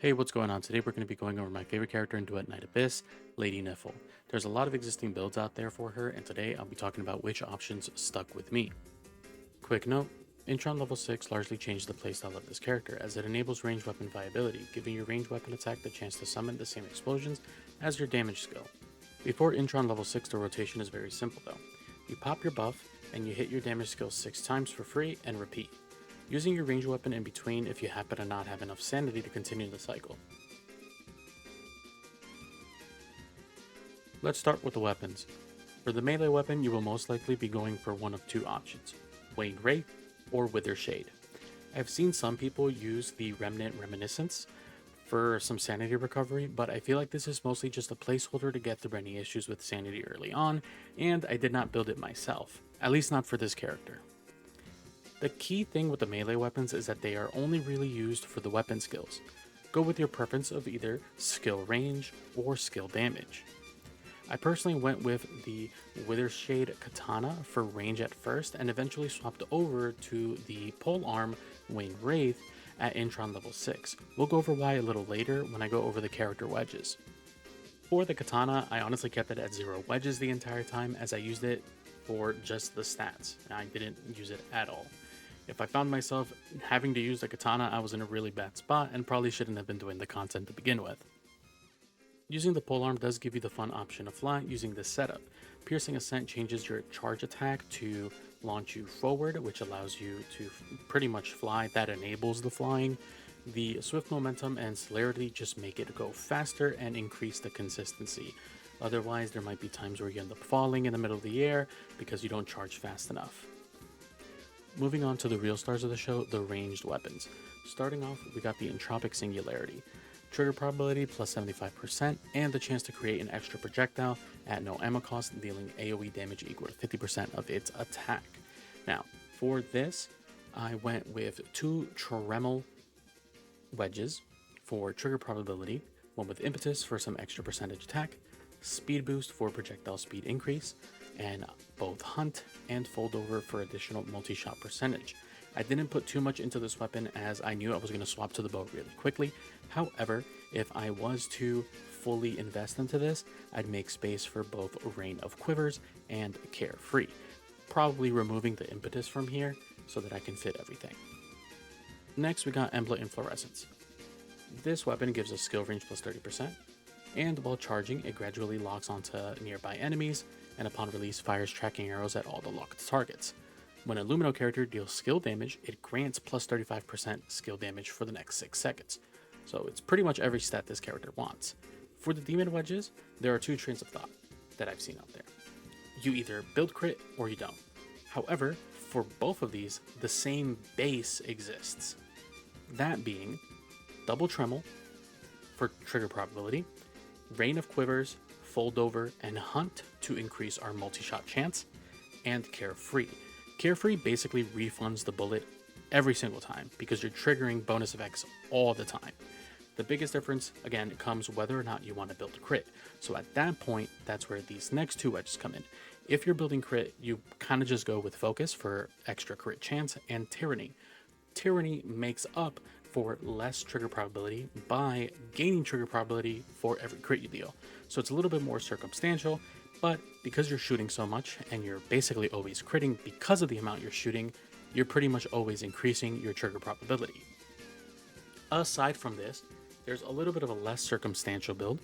Hey, what's going on? Today we're going to be going over my favorite character in Duet Knight Abyss, Lady Nifle. There's a lot of existing builds out there for her, and today I'll be talking about which options stuck with me. Quick note, Intron level 6 largely changed the playstyle of this character, as it enables ranged weapon viability, giving your ranged weapon attack the chance to summon the same explosions as your damage skill. Before Intron level 6, the rotation is very simple though. You pop your buff, and you hit your damage skill 6 times for free, and repeat, using your ranged weapon in between if you happen to not have enough sanity to continue the cycle. Let's start with the weapons. For the melee weapon, you will most likely be going for one of two options, Wanewraith or Withershade. I've seen some people use the Remnant Reminiscence for some sanity recovery, but I feel like this is mostly just a placeholder to get through any issues with sanity early on, and I did not build it myself, at least not for this character. The key thing with the melee weapons is that they are only really used for the weapon skills. Go with your preference of either skill range or skill damage. I personally went with the Withershade Katana for range at first and eventually swapped over to the polearm Wanewraith at Intron level 6. We'll go over why a little later when I go over the character Wedges. For the Katana, I honestly kept it at 0 wedges the entire time as I used it for just the stats. I didn't use it at all. If I found myself having to use the Katana, I was in a really bad spot and probably shouldn't have been doing the content to begin with. Using the polearm does give you the fun option of fly using this setup. Piercing Ascent changes your charge attack to launch you forward, which allows you to pretty much fly. That enables the flying. The Swift Momentum and Celerity just make it go faster and increase the consistency. Otherwise, there might be times where you end up falling in the middle of the air because you don't charge fast enough. Moving on to the real stars of the show, the ranged weapons. Starting off, we got the Entropic Singularity. Trigger probability plus 75%, and the chance to create an extra projectile at no ammo cost, dealing AoE damage equal to 50% of its attack. Now, for this, I went with 2 Tremel Wedges for trigger probability, one with impetus for some extra percentage attack, speed boost for projectile speed increase, and both hunt and fold over for additional multi-shot percentage. I didn't put too much into this weapon as I knew I was going to swap to the bow really quickly. However, if I was to fully invest into this, I'd make space for both Rain of Quivers and Carefree, probably removing the impetus from here so that I can fit everything. Next, we got Embla Inflorescence. This weapon gives us skill range plus 30%, and while charging, it gradually locks onto nearby enemies, and upon release fires tracking arrows at all the locked targets. When a Lumino character deals skill damage, it grants plus 35% skill damage for the next 6 seconds. So it's pretty much every stat this character wants. For the Demon Wedges, there are 2 trains of thought that I've seen out there. You either build crit or you don't. However, for both of these, the same base exists. That being double Tremel for trigger probability, Rain of Quivers, Fold Over, and Hunt to increase our multi-shot chance, and Carefree. Carefree basically refunds the bullet every single time because you're triggering bonus effects all the time. The biggest difference, again, comes whether or not you want to build crit. So at that point, that's where these next 2 wedges come in. If you're building crit, you kind of just go with Focus for extra crit chance and Tyranny. Tyranny makes up for less trigger probability by gaining trigger probability for every crit you deal. So it's a little bit more circumstantial, but because you're shooting so much and you're basically always critting because of the amount you're shooting, you're pretty much always increasing your trigger probability. Aside from this, there's a little bit of a less circumstantial build,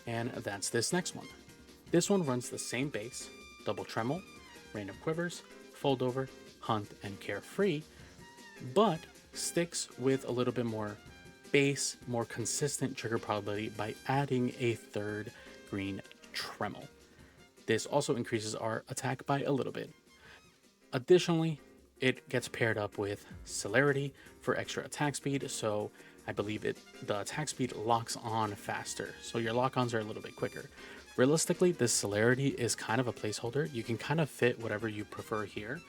and that's this next one. This one runs the same base, double Tremel, Rain of Quivers, Fold Over, Hunt, and Carefree, but sticks with a little bit more base, more consistent trigger probability by adding a 3rd green Tremel. This also increases our attack by a little bit. Additionally, it gets paired up with Celerity for extra attack speed, so I believe the attack speed locks on faster, so your lock-ons are a little bit quicker. Realistically, this Celerity is kind of a placeholder. You can kind of fit whatever you prefer here,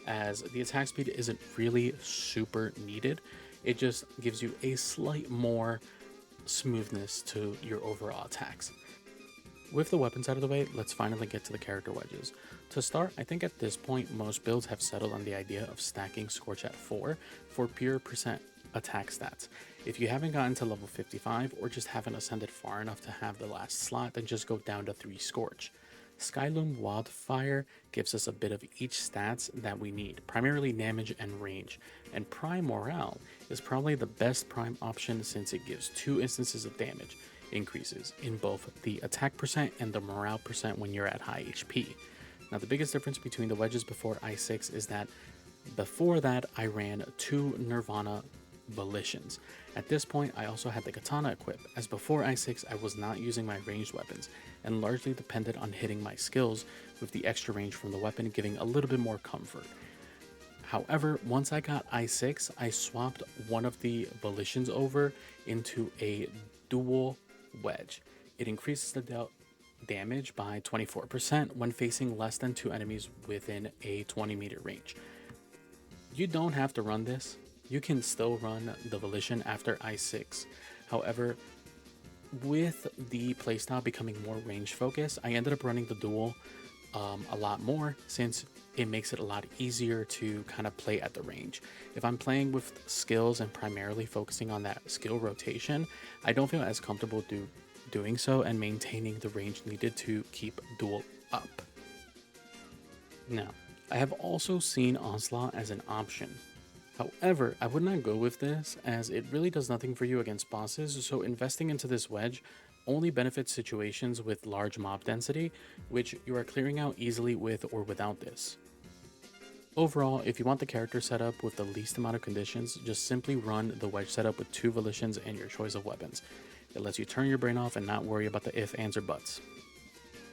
as the attack speed isn't really super needed. It just gives you a slight more smoothness to your overall attacks. With the weapons out of the way, let's finally get to the character Wedges. To start, I think at this point most builds have settled on the idea of stacking Scorch at 4 for pure percent attack stats. If you haven't gotten to level 55 or just haven't ascended far enough to have the last slot, then just go down to 3 Scorch. Skyloom Wildfire gives us a bit of each stats that we need, primarily damage and range, and Prime Morale is probably the best Prime option since it gives 2 instances of damage increases in both the attack percent and the morale percent when you're at high HP. Now the biggest difference between the Wedges before I6 is that before that I ran 2 Nirvana Volitions. At this point I also had the Katana equipped, as before I6 I was not using my ranged weapons and largely depended on hitting my skills with the extra range from the weapon giving a little bit more comfort. However, once I got I6, I swapped one of the Volitions over into a dual wedge. It increases the damage by 24% when facing less than 2 enemies within a 20-meter range. You don't have to run this. You can still run the Volition after I6. However, with the playstyle becoming more range focused, I ended up running the dual a lot more since it makes it a lot easier to kind of play at the range. If I'm playing with skills and primarily focusing on that skill rotation, I don't feel as comfortable doing so and maintaining the range needed to keep dual up. Now, I have also seen Onslaught as an option. However, I would not go with this as it really does nothing for you against bosses, so investing into this wedge only benefits situations with large mob density, which you are clearing out easily with or without this. Overall, if you want the character setup with the least amount of conditions, just simply run the wedge setup with 2 Volitions and your choice of weapons. It lets you turn your brain off and not worry about the ifs, ands, or buts.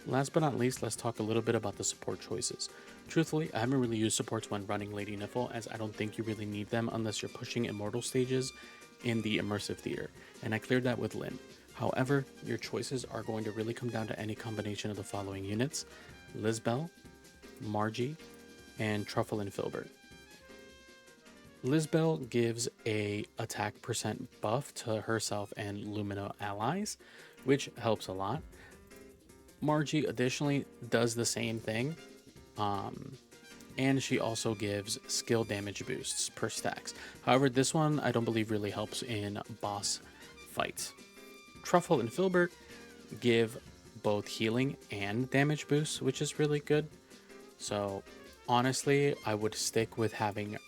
Last but not least, let's talk a little bit about the support choices. Truthfully, I haven't really used supports when running Lady Nifle, as I don't think you really need them unless you're pushing immortal stages in the immersive theater, and I cleared that with Lynn. However, your choices are going to really come down to any combination of the following units: Lisbel, Margie, and Truffle and Filbert. Lisbel gives a attack percent buff to herself and Lumina allies, which helps a lot. Margie additionally does the same thing, and she also gives skill damage boosts per stacks. However, this one I don't believe really helps in boss fights. Truffle and Filbert give both healing and damage boosts, which is really good. So honestly, I would stick with having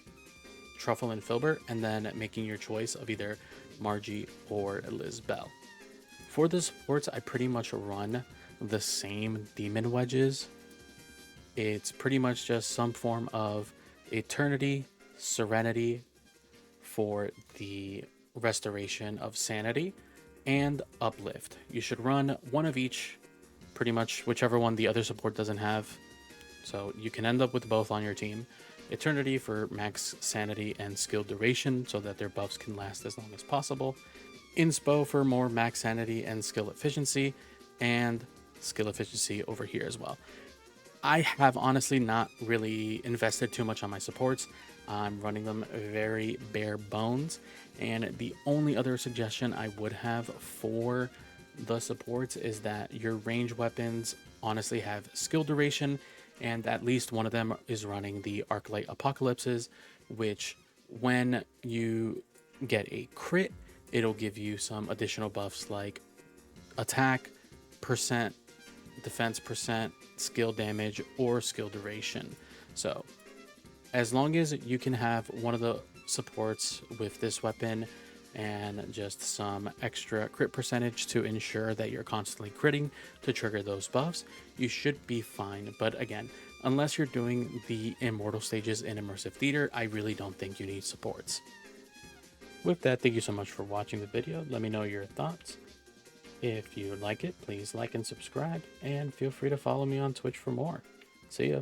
Truffle and Filbert and then making your choice of either Margie or Lisbel. For the supports, I pretty much run the same demon wedges. It's pretty much just some form of Eternity, Serenity for the restoration of sanity, and Uplift. You should run one of each, pretty much whichever one the other support doesn't have. So you can end up with both on your team. Eternity for max sanity and skill duration so that their buffs can last as long as possible. Inspo for more max sanity and skill efficiency, and skill efficiency over here as well. I have honestly not really invested too much on my supports. I'm running them very bare bones, and the only other suggestion I would have for the supports is that your range weapons honestly have skill duration, and at least one of them is running the Arclight Apocalypses, which when you get a crit, it'll give you some additional buffs like attack percent, defense percent, skill damage, or skill duration. So as long as you can have one of the supports with this weapon and just some extra crit percentage to ensure that you're constantly critting to trigger those buffs, you should be fine. But again, unless you're doing the immortal stages in immersive theater, I really don't think you need supports. With that, thank you so much for watching the video. Let me know your thoughts. If you like it, please like and subscribe, and feel free to follow me on Twitch for more. See ya.